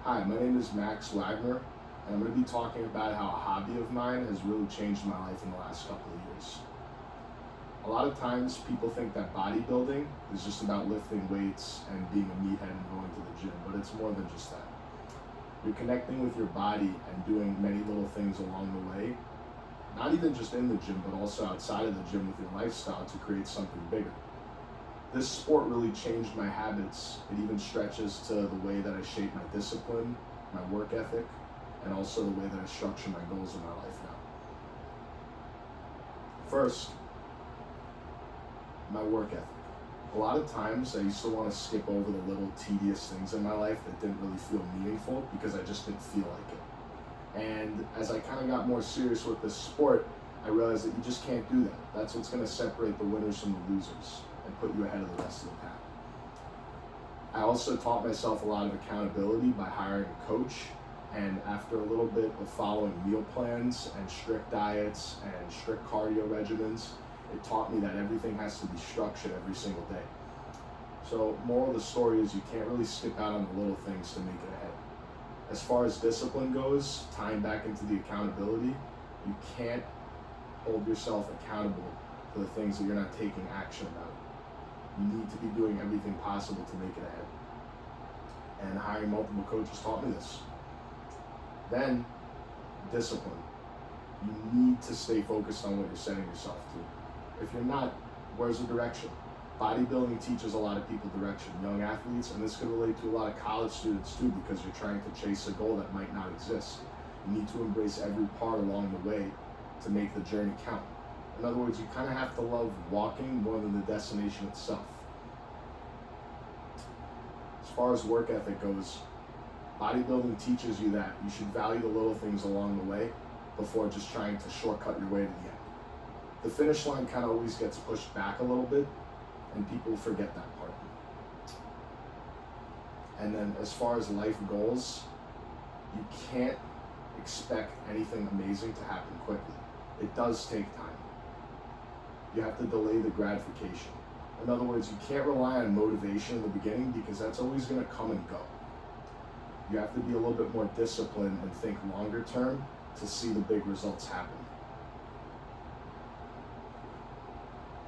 Hi, my name is Max Wagner, and I'm going to be talking about how a hobby of mine has really changed my life in the last couple of years. A lot of times people think that bodybuilding is just about lifting weights and being a meathead and going to the gym, but it's more than just that. You're connecting with your body and doing many little things along the way, not even just in the gym, but also outside of the gym with your lifestyle to create something bigger. This sport really changed my habits. It even stretches to the way that I shape my discipline, my work ethic, and also the way that I structure my goals in my life now. First, my work ethic. A lot of times I used to want to skip over the little tedious things in my life that didn't really feel meaningful because I just didn't feel like it. And as I kind of got more serious with this sport, I realized that you just can't do that. That's what's going to separate the winners from the losers and put you ahead of the rest of the pack. I also taught myself a lot of accountability by hiring a coach, and after a little bit of following meal plans and strict diets and strict cardio regimens, it taught me that everything has to be structured every single day. So moral of the story is you can't really skip out on the little things to make it ahead. As far as discipline goes, tying back into the accountability, you can't hold yourself accountable for the things that you're not taking action about. You need to be doing everything possible to make it ahead. And hiring multiple coaches taught me this. Then, discipline. You need to stay focused on what you're setting yourself to. If you're not, where's the direction? Bodybuilding teaches a lot of people direction, young athletes, and this could relate to a lot of college students too, because you're trying to chase a goal that might not exist. You need to embrace every part along the way to make the journey count. In other words, you kind of have to love walking more than the destination itself. As far as work ethic goes, bodybuilding teaches you that you should value the little things along the way before just trying to shortcut your way to the end. The finish line kind of always gets pushed back a little bit, and people forget that part. And then as far as life goals, you can't expect anything amazing to happen quickly. It does take time. You have to delay the gratification. In other words, you can't rely on motivation in the beginning because that's always going to come and go. You have to be a little bit more disciplined and think longer term to see the big results happen.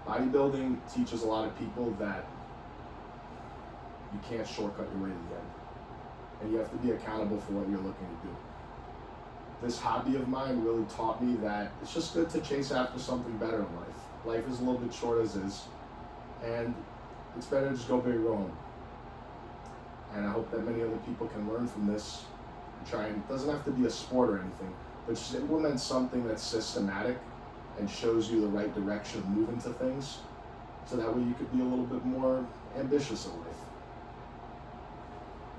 Bodybuilding teaches a lot of people that you can't shortcut your way to the end. And you have to be accountable for what you're looking to do. This hobby of mine really taught me that it's just good to chase after something better in life. Life is a little bit short as is, and it's better to just go big or go home. And I hope that many other people can learn from this and try, and it doesn't have to be a sport or anything, but just implement something that's systematic and shows you the right direction of moving to things, so that way you could be a little bit more ambitious in life.